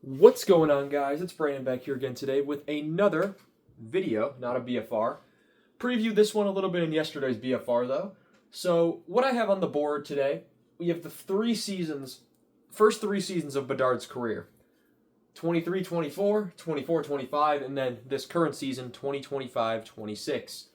What's going on, guys? It's Brandon back here again today with another video, not a BFR. Previewed this one a little bit in yesterday's BFR, though. So, what I have on the board today, we have the first three seasons of Bedard's career. 23-24, 24-25, and then this current season, 2025-26.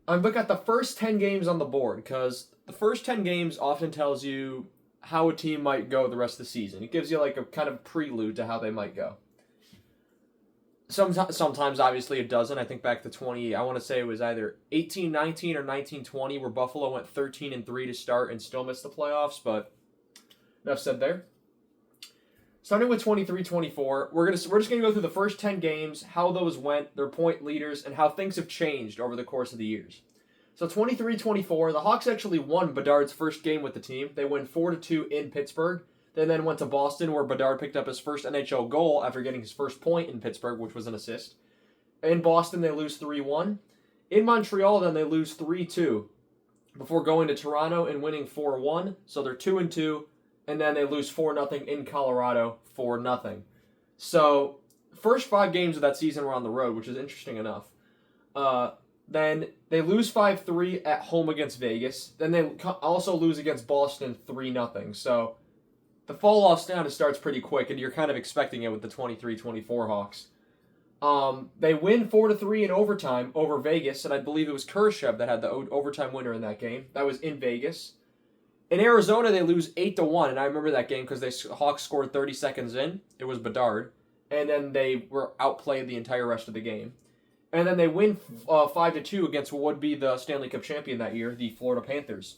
I've looked at the first 10 games on the board, because the first 10 games often tells you how a team might go the rest of the season. It gives you like a kind of prelude to how they might go. Sometimes obviously it doesn't. I think back to I want to say it was either 18-19 or 19-20 where Buffalo went 13-3 to start and still missed the playoffs, but enough said there. Starting with 23-24, we're just going to go through the first 10 games, how those went, their point leaders, and how things have changed over the course of the years. So 23-24, the Hawks actually won Bedard's first game with the team. They win 4-2 in Pittsburgh. They then went to Boston where Bedard picked up his first NHL goal after getting his first point in Pittsburgh, which was an assist. In Boston, they lose 3-1. In Montreal, then they lose 3-2 before going to Toronto and winning 4-1. So they're 2-2, and then they lose 4-0 in Colorado, 4-0. So first 5 games of that season were on the road, which is interesting enough. Then they lose 5-3 at home against Vegas. Then they also lose against Boston 3-0. So the fall off starts pretty quick, and you're kind of expecting it with the 23-24 Hawks. They win 4-3 in overtime over Vegas, and I believe it was Kurashev that had the overtime winner in that game. That was in Vegas. In Arizona, they lose 8-1, and I remember that game because the Hawks scored 30 seconds in. It was Bedard, and then they were outplayed the entire rest of the game. And then they win 5-2 against what would be the Stanley Cup champion that year, the Florida Panthers.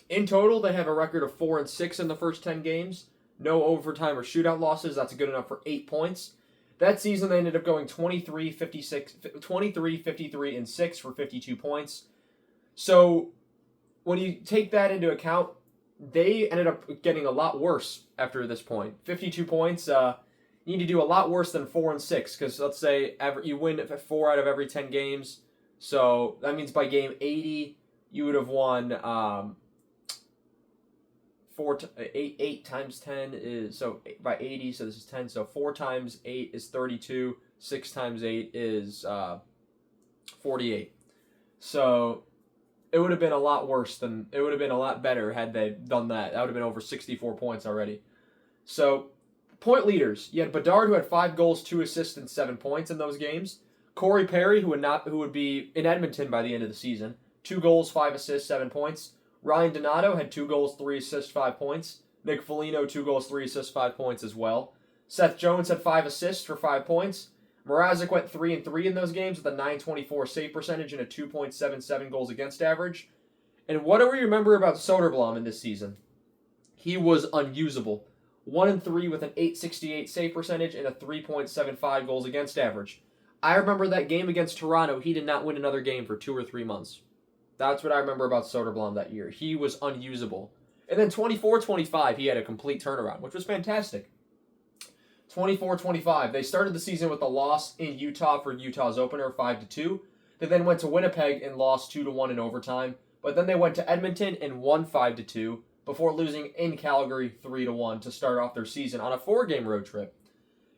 In total, they have a record of 4-6 in the first 10 games. No overtime or shootout losses. That's good enough for 8 points. That season, they ended up going 23-53-6 for 52 points. So when you take that into account, they ended up getting a lot worse after this point. 52 points. You need to do a lot worse than 4-6 because let's say you win 4 out of every 10 games. So that means by game 80, you would have won 8 times 10 is, so by 80, so this is 10. So 4 times 8 is 32. 6 times 8 is 48. So it would have been a lot worse it would have been a lot better had they done that. That would have been over 64 points already. So point leaders, you had Bedard, who had 5 goals, 2 assists, and 7 points in those games. Corey Perry, who would be in Edmonton by the end of the season, 2 goals, 5 assists, 7 points. Ryan Donato had 2 goals, 3 assists, 5 points. Nick Foligno, 2 goals, 3 assists, 5 points as well. Seth Jones had 5 assists for 5 points. Mrazek went 3-3 in those games with a .924 save percentage and a 2.77 goals against average. And what do we remember about Soderblom in this season? He was unusable. 1-3 with an .868 save percentage and a 3.75 goals against average. I remember that game against Toronto. He did not win another game for 2 or 3 months. That's what I remember about Soderblom that year. He was unusable. And then 24-25, he had a complete turnaround, which was fantastic. 24-25, they started the season with a loss in Utah for Utah's opener, 5-2. They then went to Winnipeg and lost 2-1 in overtime. But then they went to Edmonton and won 5-2. Before losing in Calgary 3-1 to start off their season on a 4-game road trip.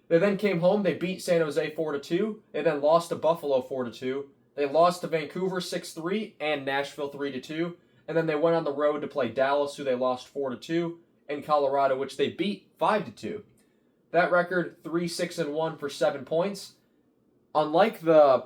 They then came home, they beat San Jose 4-2, they then lost to Buffalo 4-2, they lost to Vancouver 6-3 and Nashville 3-2, and then they went on the road to play Dallas, who they lost 4-2, and Colorado, which they beat 5-2. That record, 3-6-1 for 7 points. Unlike this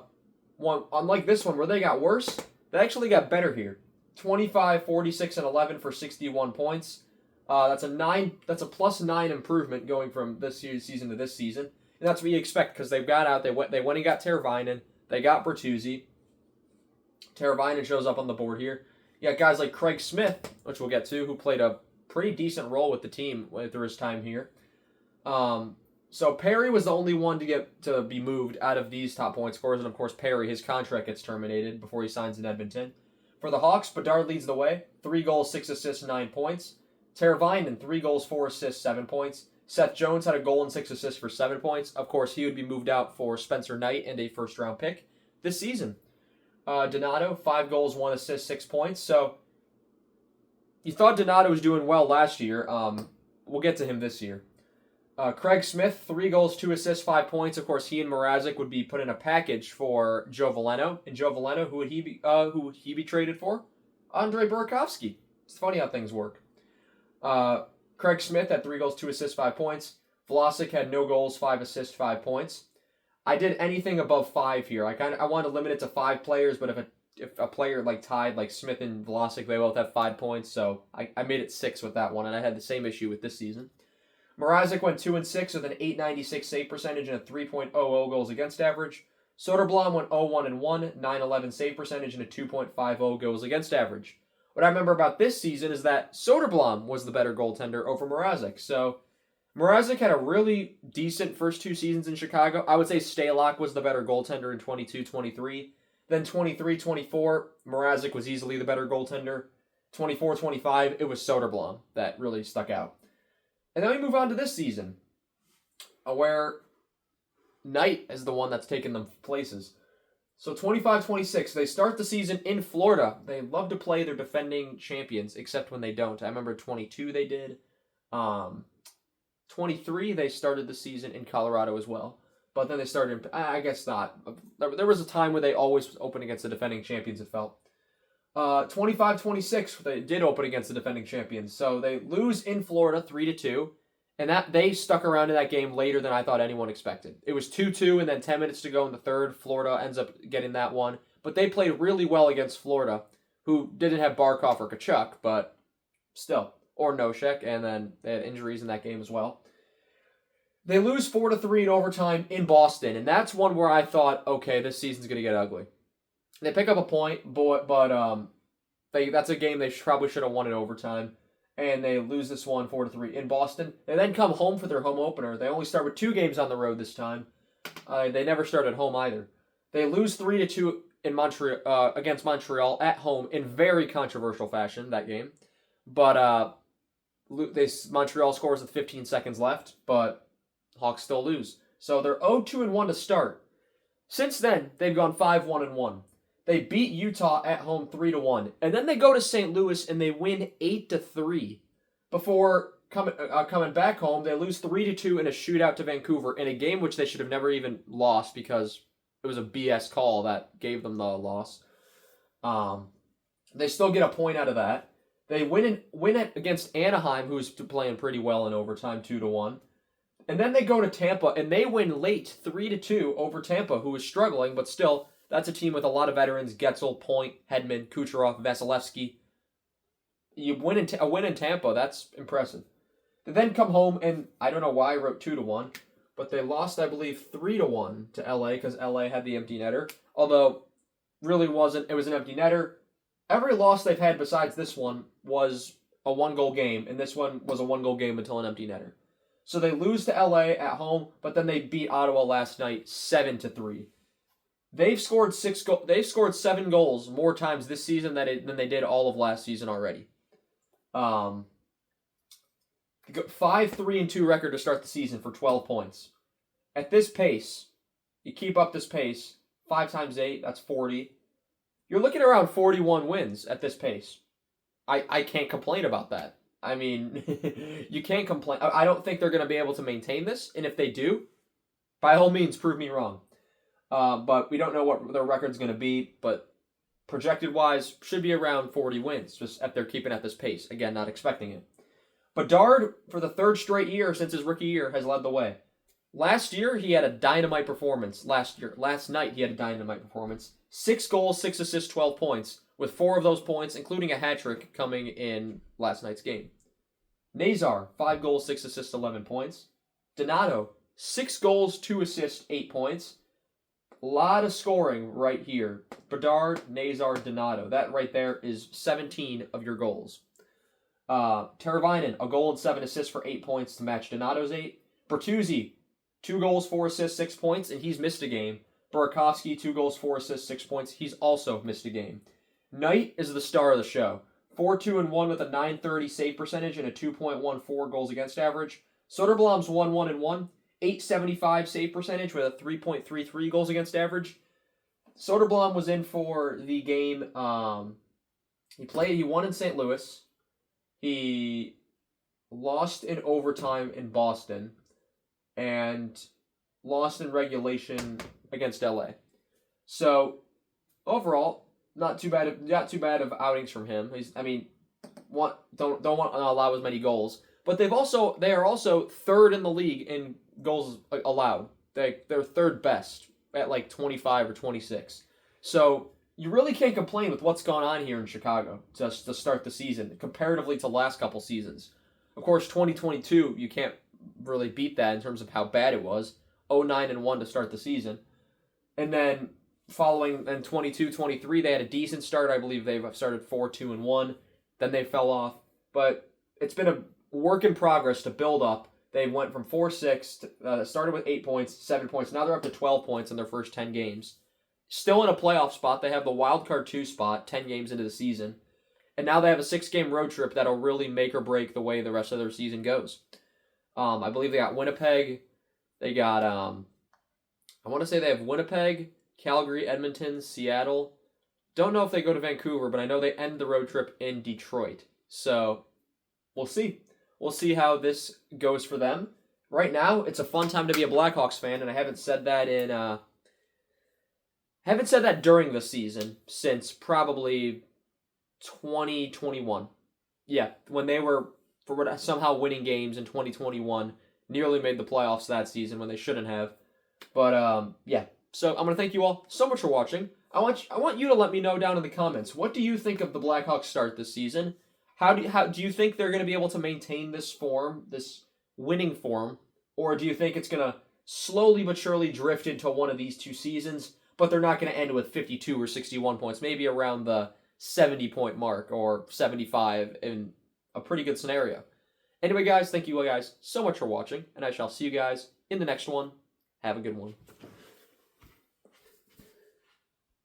one where they got worse, they actually got better here. 25, 46, and 11 for 61 points. That's a +9 improvement going from this season to this season, and that's what you expect because they've got out. They went and got Teravainen. They got Bertuzzi. Teravainen shows up on the board here. You got guys like Craig Smith, which we'll get to, who played a pretty decent role with the team through his time here. So Perry was the only one to be moved out of these top point scorers, and of course Perry, his contract gets terminated before he signs in Edmonton. For the Hawks, Bedard leads the way. 3 goals, 6 assists, 9 points. Teravainen, 3 goals, 4 assists, 7 points. Seth Jones had a goal and 6 assists for 7 points. Of course, he would be moved out for Spencer Knight and a first-round pick this season. Donato, 5 goals, 1 assist, 6 points. So you thought Donato was doing well last year. We'll get to him this year. Craig Smith, 3 goals, 2 assists, 5 points. Of course, he and Mrazek would be put in a package for Joe Veleno. And Joe Veleno, who would he be traded for? Andre Burakovsky. It's funny how things work. Craig Smith had 3 goals, 2 assists, 5 points. Vlasic had no goals, 5 assists, 5 points. I did anything above 5 here. I wanted to limit it to 5 players, but if a player tied like Smith and Vlasic, they both have 5 points, so I made it 6 with that one, and I had the same issue with this season. Mrazek went 2-6 with an .896 save percentage and a 3.00 goals against average. Soderblom went 0-1-1, .911 save percentage and a 2.50 goals against average. What I remember about this season is that Soderblom was the better goaltender over Mrazek. So Mrazek had a really decent first 2 seasons in Chicago. I would say Stalock was the better goaltender in 22-23. Then 23-24, Mrazek was easily the better goaltender. 24-25, it was Soderblom that really stuck out. And then we move on to this season, where Knight is the one that's taken them places. So 25-26, they start the season in Florida. They love to play their defending champions, except when they don't. I remember 22 they did. 23, they started the season in Colorado as well. But then they started, I guess not. There was a time where they always opened against the defending champions, it felt. 25-26, they did open against the defending champions. So they lose in Florida 3-2. And that they stuck around in that game later than I thought anyone expected. It was 2-2, and then 10 minutes to go in the third. Florida ends up getting that one. But they played really well against Florida, who didn't have Barkov or Tkachuk, but still. Or Noshek, and then they had injuries in that game as well. They lose 4-3 in overtime in Boston, and that's one where I thought, okay, this season's going to get ugly. They pick up a point, but that's a game they probably should have won in overtime. And they lose this one 4-3 in Boston. They then come home for their home opener. They only start with 2 games on the road this time. They never start at home either. They lose 3-2 in Montreal against Montreal at home in very controversial fashion that game. But Montreal scores with 15 seconds left, but Hawks still lose. So they're 0-2-1 to start. Since then, they've gone 5-1-1. They beat Utah at home 3-1. And then they go to St. Louis and they win 8-3. Before coming back home, they lose 3-2 in a shootout to Vancouver in a game which they should have never even lost because it was a BS call that gave them the loss. They still get a point out of that. They win against Anaheim, who's playing pretty well in overtime, 2-1. And then they go to Tampa and they win late 3-2 over Tampa, who is struggling, but still. That's a team with a lot of veterans: Getzel, Point, Hedman, Kucherov, Vasilevsky. A win in Tampa, that's impressive. They then come home, and I don't know why I wrote 2-1, but they lost, I believe, 3-1 to LA because LA had the empty netter. Although, really wasn't. It was an empty netter. Every loss they've had besides this one was a 1-goal game, and this one was a 1-goal game until an empty netter. So they lose to LA at home, but then they beat Ottawa last night 7-3. They've scored 7 goals more times this season than they did all of last season already. 5-3-2 record to start the season for 12 points. At this pace, you keep up this pace, 5 times 8, that's 40. You're looking around 41 wins at this pace. I can't complain about that. I mean, you can't complain. I don't think they're going to be able to maintain this, and if they do, by all means, prove me wrong. But we don't know what their record's going to be, but projected-wise, should be around 40 wins, just if they're keeping at this pace. Again, not expecting it. Bedard, for the 3rd straight year since his rookie year, has led the way. Last year, he had a dynamite performance. Last night, he had a dynamite performance. 6 goals, 6 assists, 12 points, with 4 of those points, including a hat trick, coming in last night's game. Nazar, 5 goals, 6 assists, 11 points. Donato, 6 goals, 2 assists, 8 points. A lot of scoring right here. Bedard, Nazar, Donato. That right there is 17 of your goals. Teravainen, a goal and 7 assists for 8 points to match Donato's 8. Bertuzzi, 2 goals, 4 assists, 6 points, and he's missed a game. Burakovsky, 2 goals, 4 assists, 6 points. He's also missed a game. Knight is the star of the show. 4-2-1 with a .930 save percentage and a 2.14 goals against average. Soderblom's 1-1-1. .875 save percentage with a 3.33 goals against average. Soderblom was in for the game. He won in St. Louis. He lost in overtime in Boston. and lost in regulation against LA. So overall, not too bad of outings from him. Don't want to allow as many goals, but they are also third in the league in goals allowed. They're third best at like 25 or 26. So you really can't complain with what's gone on here in Chicago to start the season comparatively to last couple seasons. Of course, 2022 you can't really beat that in terms of how bad it was. 0-9-1 to start the season, and then following in 22-23 they had a decent start. I believe they've started 4-2-1. Then they fell off, but it's been a work in progress to build up. They went from 4-6, started with 8 points, 7 points. Now they're up to 12 points in their first 10 games. Still in a playoff spot. They have the wild card 2 spot 10 games into the season. And now they have a 6-game road trip that'll really make or break the way the rest of their season goes. I believe they got Winnipeg. They got, I want to say they have Winnipeg, Calgary, Edmonton, Seattle. Don't know if they go to Vancouver, but I know they end the road trip in Detroit. So we'll see. We'll see how this goes for them. Right now, it's a fun time to be a Blackhawks fan, and I haven't said that during the season since probably 2021. Yeah, when they were somehow winning games in 2021, nearly made the playoffs that season when they shouldn't have. But yeah. So I'm gonna thank you all so much for watching. I want you to let me know down in the comments, what do you think of the Blackhawks start this season? How do you think they're going to be able to maintain this form, this winning form, or do you think it's going to slowly but surely drift into one of these two seasons, but they're not going to end with 52 or 61 points, maybe around the 70-point mark or 75 in a pretty good scenario. Anyway, guys, thank you guys so much for watching, and I shall see you guys in the next one. Have a good one.